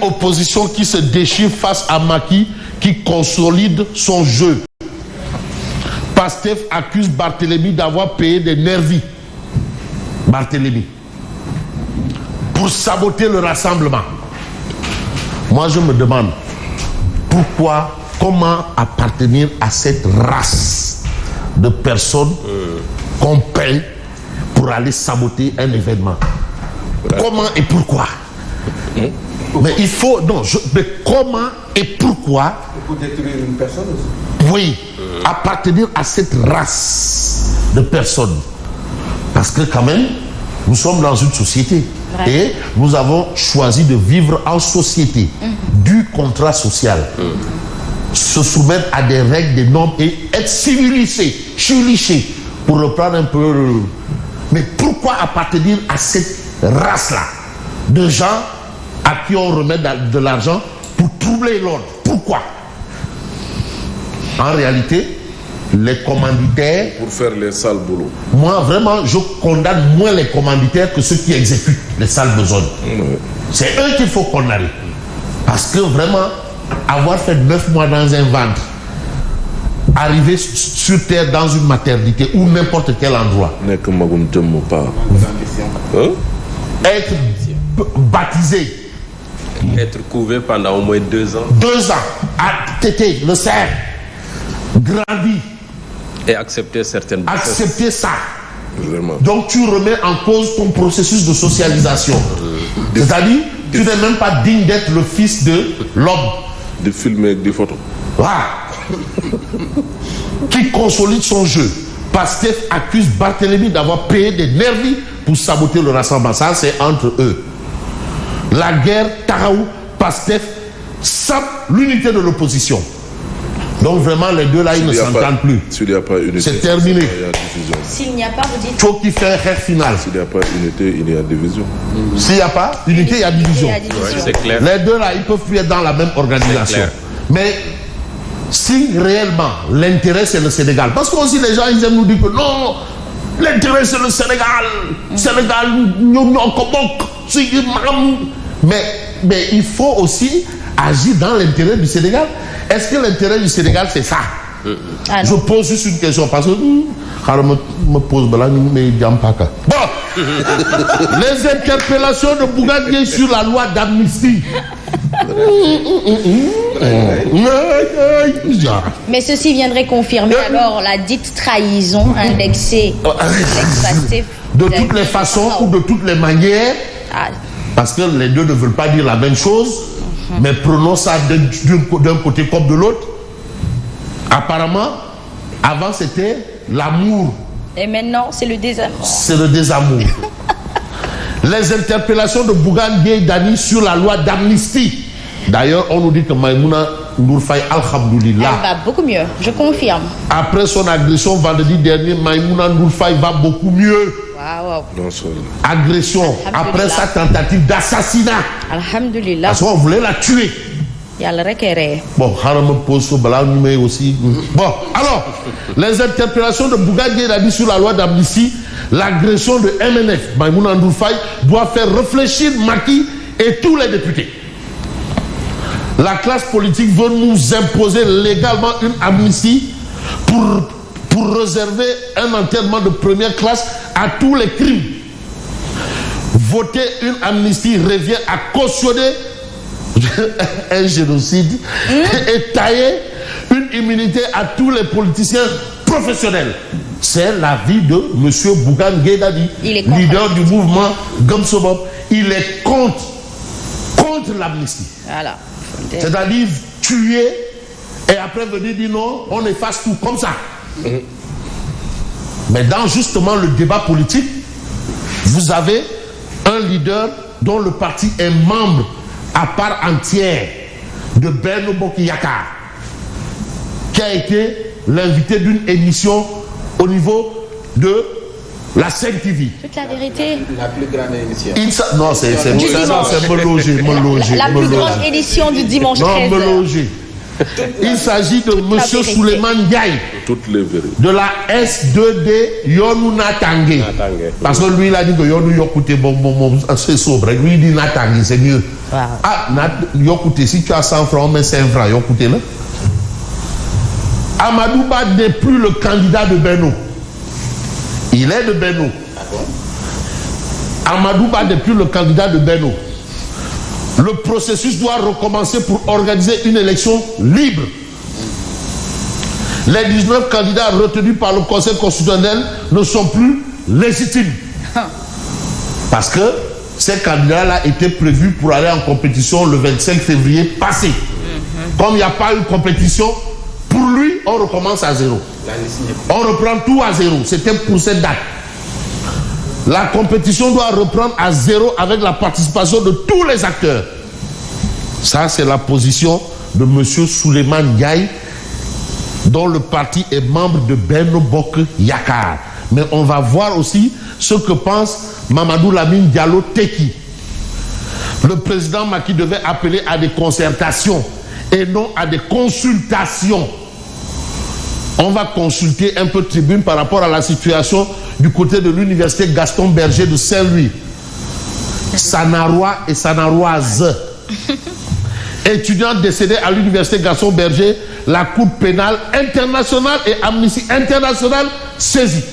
opposition qui se déchire face à Macky, qui consolide son jeu. Pastef accuse Barthélemy d'avoir payé des nervis. Barthélemy. Pour saboter le rassemblement. Moi, je me demande pourquoi, comment appartenir à cette race de personnes qu'on paye pour aller saboter un événement. Comment et pourquoi? Mais il faut... Non, mais comment et pourquoi? Pour détruire une personne aussi. Oui, appartenir à cette race de personnes. Parce que quand même, nous sommes dans une société. Ouais. Et nous avons choisi de vivre en société. Du contrat social. Se soumettre à des règles, des normes et être civilisé, chiliché, pour reprendre un peu... Mais pourquoi appartenir à cette race-là de gens à qui on remet de l'argent pour troubler l'ordre? Pourquoi? En réalité, les commanditaires... Pour faire les sales boulots. Moi, vraiment, je condamne moins les commanditaires que ceux qui exécutent les sales besognes. C'est eux qu'il faut condamner. Parce que vraiment, avoir fait 9 mois dans un ventre, arriver sur terre dans une maternité ou n'importe quel endroit, être baptisé, être couvé pendant au moins 2 ans. 2 ans, à téter le cerf, grandi. Et accepter certaines choses. Accepter ça. Vraiment. Donc tu remets en cause ton processus de socialisation. C'est-à-dire, tu n'es même pas digne d'être le fils de l'homme. De filmer avec des photos. Voilà. Qui consolide son jeu. Pastef accuse Barthélemy d'avoir payé des nervis pour saboter le rassemblement. Ça, c'est entre eux. La guerre, Taraou, Pastef, sape l'unité de l'opposition. Donc vraiment, les deux là, ils ne s'entendent plus. C'est terminé. S'il n'y a pas, vous dites... Faut qu'il fait un rêve final. S'il n'y a pas unité, il y a division. S'il n'y a pas unité, il y a division. Ouais, c'est clair. Les deux là, ils peuvent plus être dans la même organisation. Mais si réellement l'intérêt c'est le Sénégal, parce que aussi les gens ils aiment nous dire que non, l'intérêt c'est le Sénégal. Sénégal, mais il faut aussi agir dans l'intérêt du Sénégal. Est-ce que l'intérêt du Sénégal c'est ça? Je pose juste une question parce que me pose mais bon, les interpellations de Bougane sur la loi d'amnistie. Mais ceci viendrait confirmer alors la dite trahison indexée de toutes les façons ou de toutes les manières, parce que les deux ne veulent pas dire la même chose, mais prenons ça d'un côté comme de l'autre. Apparemment, avant c'était l'amour. Et maintenant, c'est le désamour. C'est le désamour. Les interpellations de Bougane Gueye Dany sur la loi d'amnistie. D'ailleurs, on nous dit que Maïmouna Ndour Faye, alhamdoulilah, elle va beaucoup mieux, je confirme. Après son agression vendredi dernier, Maïmouna Ndour Faye va beaucoup mieux. Wow. Agression, après sa tentative d'assassinat. Alhamdoulilah. Parce qu'on voulait la tuer. Bon, aussi. Bon, alors, les interpellations de Bougane Gueye Dany sur la loi d'amnistie, l'agression de MNF, Maïmouna Ndour Faye, doit faire réfléchir Macky et tous les députés. La classe politique veut nous imposer légalement une amnistie pour réserver un enterrement de première classe à tous les crimes. Voter une amnistie revient à cautionner un génocide et tailler une immunité à tous les politiciens professionnels. C'est l'avis de M. Bougane Gueye Dany, leader du mouvement Gamsobop. Il est contre l'amnistie. Voilà. C'est-à-dire tuer et après venir dire non, on efface tout comme ça. Mais dans justement le débat politique, vous avez un leader dont le parti est membre à part entière de Benno Bokk Yakaar, qui a été l'invité d'une émission au niveau de la 5 TV. Toute la vérité. La plus grande émission. Non, c'est me loger. La plus grande édition du dimanche 13h. Non, me loger. Il s'agit de M. Souleymane Ndiaye, de la S2D Yonou Natangé. Parce que lui, il a dit que Yonou Yokouté, bon, c'est sobre. Lui, il dit Natangé, c'est mieux. Wow. Ah, Yokoute, si tu as 100 francs, on met 5 francs, Yokoute là. Amadou Ba n'est plus le candidat de Benno. Il est de Benno. Amadou Ba n'est plus le candidat de Benno. Le processus doit recommencer pour organiser une élection libre. Les 19 candidats retenus par le Conseil constitutionnel ne sont plus légitimes. Parce que ces candidats-là étaient prévus pour aller en compétition le 25 février passé. Comme il n'y a pas eu de compétition, pour lui, on recommence à zéro. On reprend tout à zéro. C'était pour cette date. La compétition doit reprendre à zéro avec la participation de tous les acteurs. Ça, c'est la position de M. Souleymane Ndiaye, dont le parti est membre de Benno Bokk Yakaar. Mais on va voir aussi ce que pense Mamadou Lamine Diallo Teki. Le président Macky devait appeler à des concertations et non à des consultations. On va consulter un peu Tribune par rapport à la situation du côté de l'université Gaston Berger de Saint-Louis. Sanarois et Sanaroises. Étudiants décédés à l'université Gaston Berger, la Cour pénale internationale et Amnesty International saisie.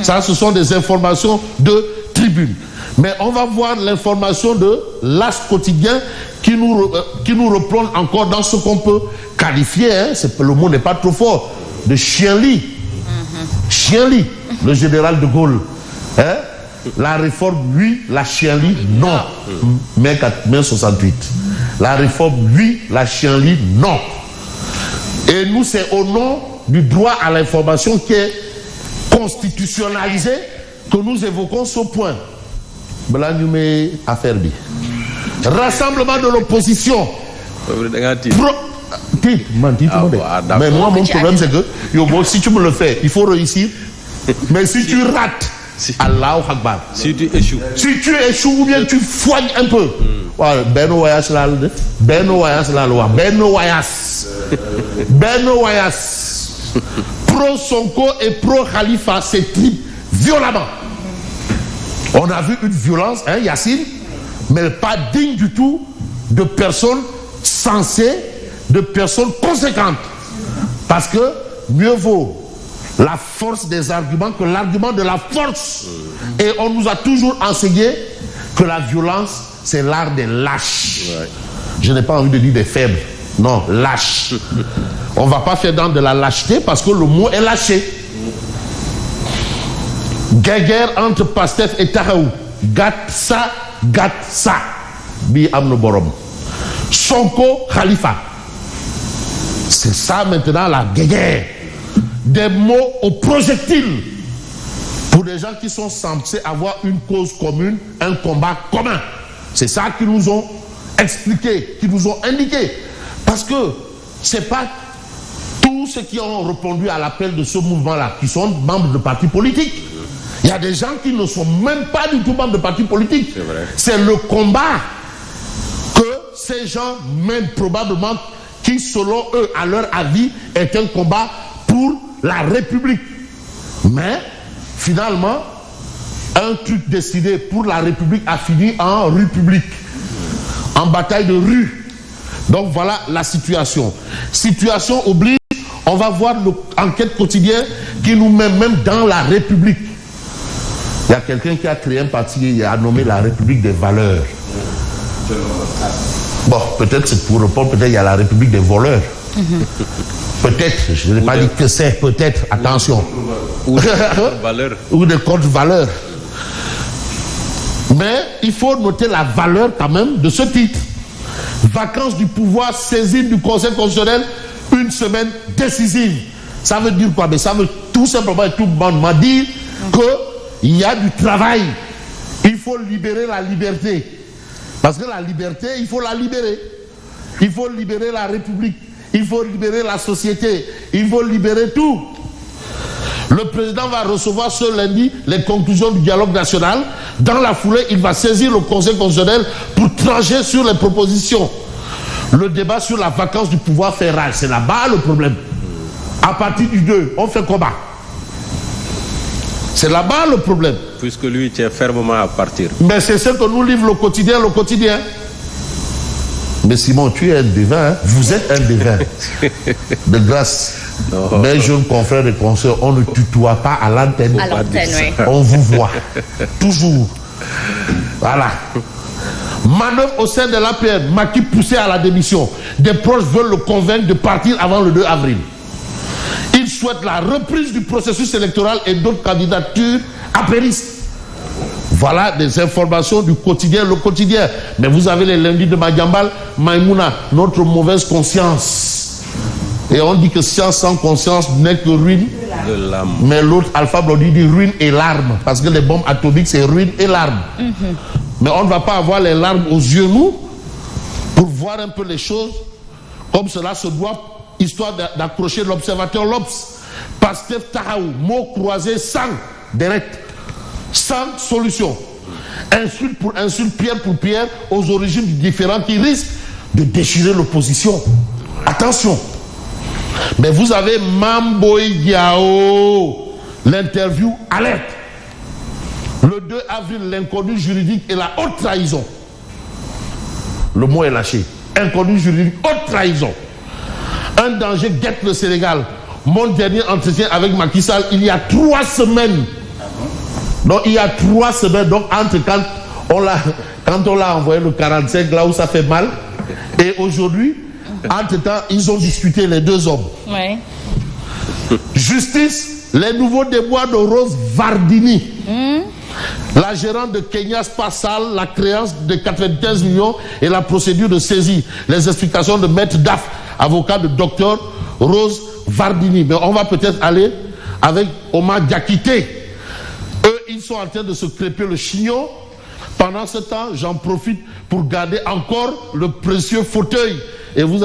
Ça, ce sont des informations de Tribune. Mais on va voir l'information de l'As quotidien qui nous replonge encore dans ce qu'on peut qualifier, hein, le mot n'est pas trop fort, de chien-lit. Chien-lit, le général de Gaulle. Hein? La réforme, oui, la chien-lit, non. Mai 68. La réforme, oui, la chien-lit, non. Et nous, c'est au nom du droit à l'information qui est constitutionnalisé que nous évoquons ce point. Rassemblement de l'opposition. Mais moi, mon problème, c'est que si tu me le fais, il faut réussir. Mais si tu rates, Allahu Akbar. Si tu échoues. Si tu échoues ou bien tu foignes un peu. Benno Wayas la loi. Benno Wayas. Benno Wayas. Pro Sonko et pro Khalifa s'étripent violemment. On a vu une violence, hein, Yacine, mais pas digne du tout de personnes sensées, de personnes conséquentes. Parce que mieux vaut la force des arguments que l'argument de la force. Et on nous a toujours enseigné que la violence, c'est l'art des lâches. Ouais. Je n'ai pas envie de dire des faibles. Non, lâches. On ne va pas faire dans de la lâcheté parce que le mot est lâché. Guerre entre Pastef et Tahaou. Gatsa. Bi amno borom. Sonko Khalifa. C'est ça maintenant la guerre. Des mots au projectile. Pour des gens qui sont censés avoir une cause commune, un combat commun. C'est ça qu'ils nous ont expliqué, qu'ils nous ont indiqué. Parce que c'est pas tous ceux qui ont répondu à l'appel de ce mouvement-là, qui sont membres de partis politiques. Il y a des gens qui ne sont même pas du tout membres de partis politiques. C'est le combat que ces gens mènent probablement, qui selon eux, à leur avis, est un combat pour la République. Mais finalement, un truc décidé pour la République a fini en République, en bataille de rue. Donc voilà la situation. Situation oblige, on va voir l'enquête quotidienne qui nous met même dans la République. Il y a quelqu'un qui a créé un parti, il a nommé la République des valeurs. Bon, peut-être c'est pour répondre, peut-être il y a la République des voleurs. Peut-être, je n'ai pas dit que c'est, peut-être, attention. Ou des contre-valeurs. Ou des contre-valeurs. Mais il faut noter la valeur quand même de ce titre. Vacances du pouvoir, saisine du Conseil constitutionnel, une semaine décisive. Ça veut dire quoi? Mais ça veut tout simplement et tout bonnement dire qu'il y a du travail. Il faut libérer la liberté. Parce que la liberté, il faut la libérer. Il faut libérer la République. Il faut libérer la société. Il faut libérer tout. Le président va recevoir ce lundi les conclusions du dialogue national. Dans la foulée, il va saisir le Conseil constitutionnel pour trancher sur les propositions. Le débat sur la vacance du pouvoir fait rage. C'est là-bas le problème. À partir du 2, on fait combat. C'est là-bas le problème. Puisque lui tient fermement à partir. Mais c'est ce que nous livre le quotidien. Mais Simon, tu es un devin, hein? Vous êtes un devin. De grâce. Non. Mes jeunes confrères et consoeurs, on ne tutoie pas à l'antenne. À l'antenne, oui. On vous voit. Toujours. Voilà. Manœuvre au sein de l'APR, Macky poussé à la démission. Des proches veulent le convaincre de partir avant le 2 avril. Il souhaite la reprise du processus électoral et d'autres candidatures apéristes. Voilà des informations du quotidien, le quotidien. Mais vous avez les lundis de Madiambal, Maïmouna, notre mauvaise conscience. Et on dit que science sans conscience n'est que ruine. De l'âme. Mais l'autre, Alpha Blondy, dit ruine et larmes. Parce que les bombes atomiques, c'est ruine et larmes. Mais on ne va pas avoir les larmes aux yeux, nous, pour voir un peu les choses comme cela se doit, histoire d'accrocher l'observateur l'Obs. Pastef Tahaou, mot croisé sans direct. Sans solution. Insulte pour insulte, pierre pour pierre, aux origines différentes qui risquent de déchirer l'opposition. Attention. Mais vous avez Mamboy Diao, l'interview alerte. Le 2 avril, l'inconnu juridique et la haute trahison. Le mot est lâché. Inconnu juridique, haute trahison. Un danger guette le Sénégal. Mon dernier entretien avec Macky Sall, il y a 3 semaines. Donc il y a 3 semaines, donc entre quand on l'a envoyé le 45, là où ça fait mal, et aujourd'hui, entre-temps, ils ont discuté les 2 hommes. Oui. Justice, les nouveaux déboires de Rose Vardini. La gérante de Kenya Spassal, la créance de 95 millions et la procédure de saisie. Les explications de Maître Daf, avocat de docteur Rose Vardini. Mais on va peut-être aller avec Omar Diakité. Eux, ils sont en train de se crêper le chignon. Pendant ce temps, j'en profite pour garder encore le précieux fauteuil. Et vous